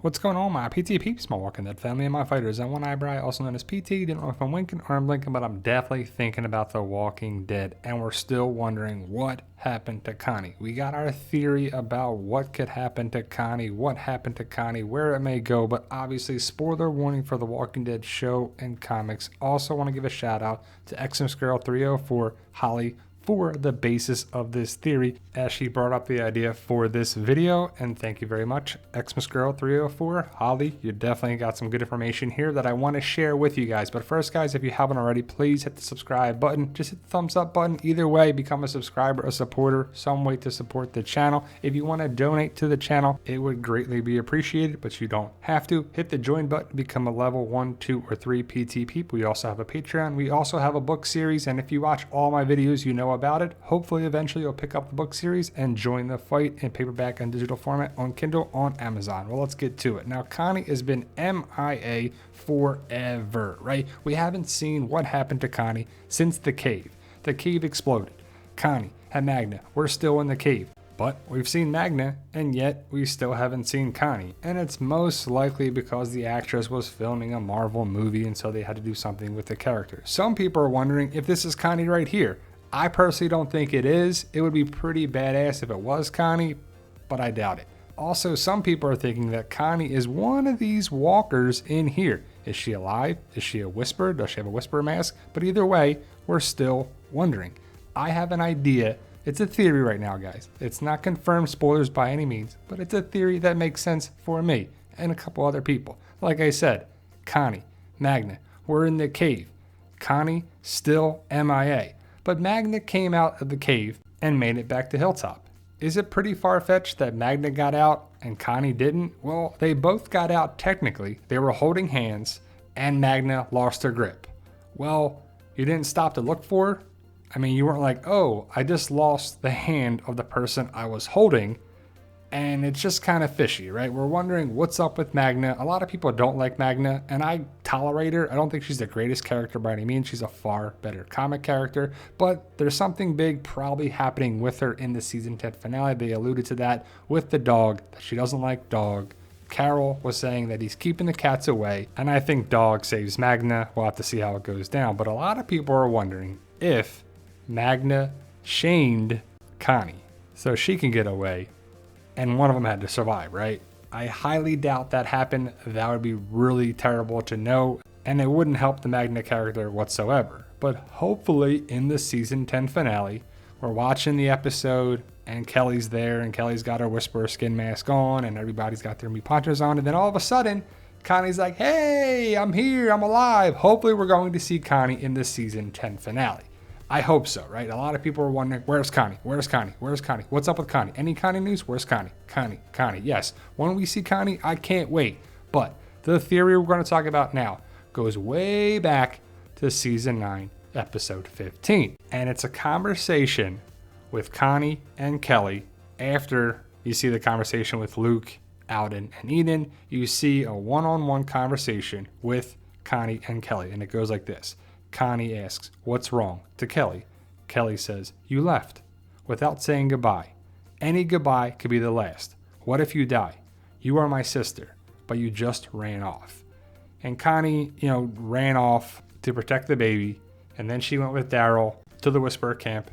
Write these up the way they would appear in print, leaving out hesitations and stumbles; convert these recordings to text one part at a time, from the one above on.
What's going on, my PT peeps, my Walking Dead family, and my fighters? I'm One Eyebrow, also known as PT. Didn't know if I'm winking or I'm blinking, but I'm definitely thinking about The Walking Dead, and we're still wondering what happened to Connie. We got our theory about what could happen to Connie, what happened to Connie, where it may go, but obviously, spoiler warning for The Walking Dead show and comics. Also want to give a shout out to Xmas Girl 304, Holly, for the basis of this theory, as she brought up the idea for this video. And thank you very much, Xmas Girl 304, Holly. You definitely got some good information here that I want to share with you guys. But first, guys, if you haven't already, please hit the subscribe button. Just hit the thumbs up button. Either way, become a subscriber, a supporter, some way to support the channel. If you want to donate to the channel, it would greatly be appreciated, but you don't have to. Hit the join button, become a level 1, 2, or 3 PT peep. We also have a Patreon. We also have a book series, and if you watch all my videos, you know about it. Hopefully eventually you'll pick up the book series and join the fight in paperback and digital format on Kindle on Amazon. Well, let's get to it. Now, Connie has been MIA forever, right? We haven't seen what happened to Connie since the cave. The cave exploded. Connie and Magna were still in the cave, but we've seen Magna, and yet we still haven't seen Connie. And it's most likely because the actress was filming a Marvel movie, and so they had to do something with the character. Some people are wondering if this is Connie right here. I personally don't think it is. It would be pretty badass if it was Connie, but I doubt it. Also, some people are thinking that Connie is one of these walkers in here. Is she alive? Is she a whisper? Does she have a whisper mask? But either way, we're still wondering. I have an idea. It's a theory right now, guys. It's not confirmed spoilers by any means, but it's a theory that makes sense for me and a couple other people. Like I said, Connie, Magna, we're in the cave. Connie still MIA. But Magna came out of the cave and made it back to Hilltop. Is it pretty far-fetched that Magna got out and Connie didn't? Well, they both got out technically. They were holding hands and Magna lost her grip. Well, you didn't stop to look for her? I mean, you weren't like, oh, I just lost the hand of the person I was holding. And it's just kind of fishy, right? We're wondering what's up with Magna. A lot of people don't like Magna, and I tolerate her. I don't think she's the greatest character by any means. She's a far better comic character, but there's something big probably happening with her in the season 10 finale. They alluded to that with the dog, that she doesn't like dog. Carol was saying that he's keeping the cats away, and I think dog saves Magna. We'll have to see how it goes down, but a lot of people are wondering if Magna shamed Connie so she can get away, and one of them had to survive, right? I highly doubt that happened. That would be really terrible to know, and it wouldn't help the Magna character whatsoever. But hopefully in the season 10 finale, we're watching the episode and Kelly's there, and Kelly's got her Whisperer skin mask on, and everybody's got their meat punchers on, and then all of a sudden, Connie's like, hey, I'm here, I'm alive. Hopefully we're going to see Connie in the season 10 finale. I hope so, right? A lot of people are wondering, where's Connie? Where's Connie? Where's Connie? What's up with Connie? Any Connie news? Where's Connie? Connie. Yes. When we see Connie, I can't wait. But the theory we're going to talk about now goes way back to season 9, episode 15. And it's a conversation with Connie and Kelly. After you see the conversation with Luke, Alden, and Eden, you see a one-on-one conversation with Connie and Kelly. And it goes like this. Connie asks, what's wrong, to Kelly. Kelly says, you left without saying goodbye. Any goodbye could be the last. What if you die? You are my sister, but you just ran off. And Connie, ran off to protect the baby. And then she went with Daryl to the Whisperer camp.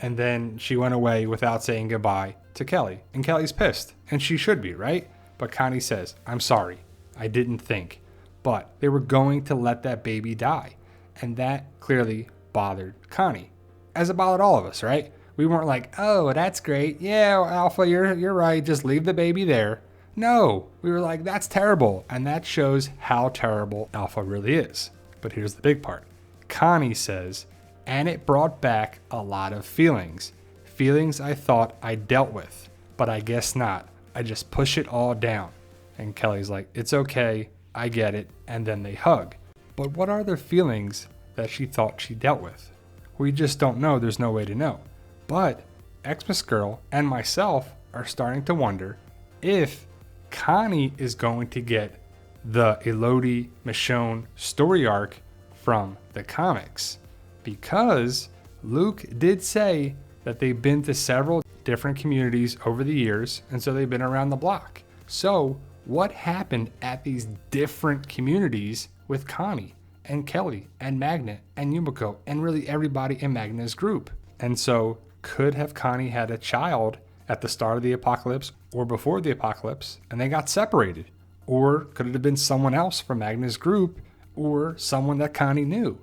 And then she went away without saying goodbye to Kelly. And Kelly's pissed. And she should be, right? But Connie says, I'm sorry. I didn't think. But they were going to let that baby die. And that clearly bothered Connie, as it bothered all of us, right? We weren't like, oh, that's great. Yeah, Alpha, you're right. Just leave the baby there. No, we were like, that's terrible. And that shows how terrible Alpha really is. But here's the big part. Connie says, and it brought back a lot of feelings. Feelings I thought I dealt with, but I guess not. I just push it all down. And Kelly's like, it's okay. I get it. And then they hug. But what are the feelings that she thought she dealt with? We just don't know. There's no way to know. But Xmas Girl and myself are starting to wonder if Connie is going to get the Elodie Michonne story arc from the comics. Because Luke did say that they've been to several different communities over the years, and so they've been around the block. So What happened at these different communities with Connie and Kelly and Magna and Yumiko and really everybody in Magna's group? And so could have Connie had a child at the start of the apocalypse or before the apocalypse and they got separated? Or could it have been someone else from Magna's group or someone that Connie knew?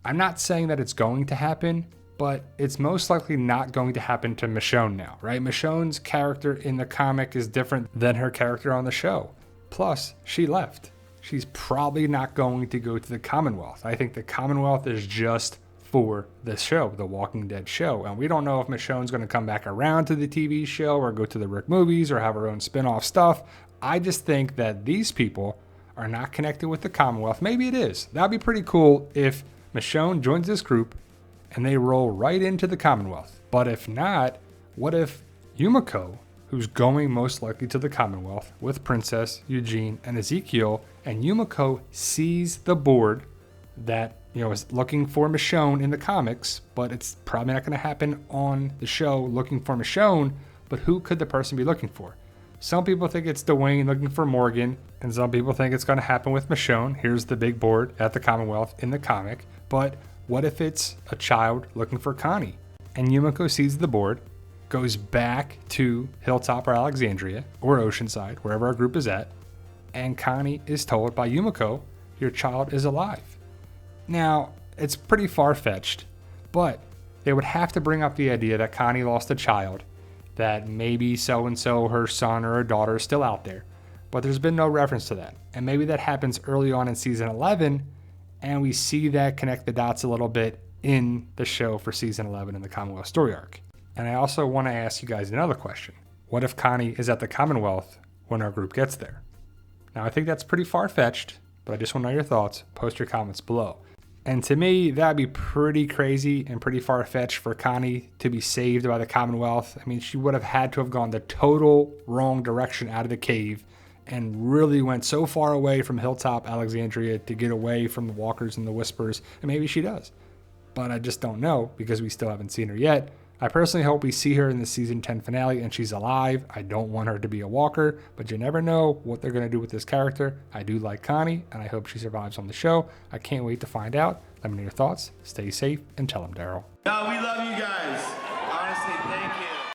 I'm not saying that it's going to happen, but it's most likely not going to happen to Michonne now, right? Michonne's character in the comic is different than her character on the show. Plus, she left. She's probably not going to go to the Commonwealth. I think the Commonwealth is just for the show, the Walking Dead show. And we don't know if Michonne's going to come back around to the TV show or go to the Rick movies or have her own spin-off stuff. I just think that these people are not connected with the Commonwealth. Maybe it is. That'd be pretty cool if Michonne joins this group and they roll right into the Commonwealth. But if not, what if Yumiko, who's going most likely to the Commonwealth with Princess, Eugene, and Ezekiel, and Yumiko sees the board that, is looking for Michonne in the comics, but it's probably not going to happen on the show looking for Michonne, but who could the person be looking for? Some people think it's Dwayne looking for Morgan, and some people think it's going to happen with Michonne. Here's the big board at the Commonwealth in the comic, but what if it's a child looking for Connie? And Yumiko sees the board, goes back to Hilltop or Alexandria or Oceanside, wherever our group is at, and Connie is told by Yumiko, your child is alive. Now, it's pretty far-fetched, but they would have to bring up the idea that Connie lost a child, that maybe so-and-so, her son or her daughter, is still out there. But there's been no reference to that. And maybe that happens early on in season 11, and we see that connect the dots a little bit in the show for season 11 in the Commonwealth story arc. And I also want to ask you guys another question. What if Connie is at the Commonwealth when our group gets there? Now, I think that's pretty far-fetched, but I just want to know your thoughts. Post your comments below. And to me, that'd be pretty crazy and pretty far-fetched for Connie to be saved by the Commonwealth. I mean, she would have had to have gone the total wrong direction out of the cave and really went so far away from Hilltop, Alexandria to get away from the walkers and the whispers. And maybe she does. But I just don't know because we still haven't seen her yet. I personally hope we see her in the season 10 finale and she's alive. I don't want her to be a walker, but you never know what they're going to do with this character. I do like Connie, and I hope she survives on the show. I can't wait to find out. Let me know your thoughts. Stay safe and tell them, Daryl. No, we love you guys.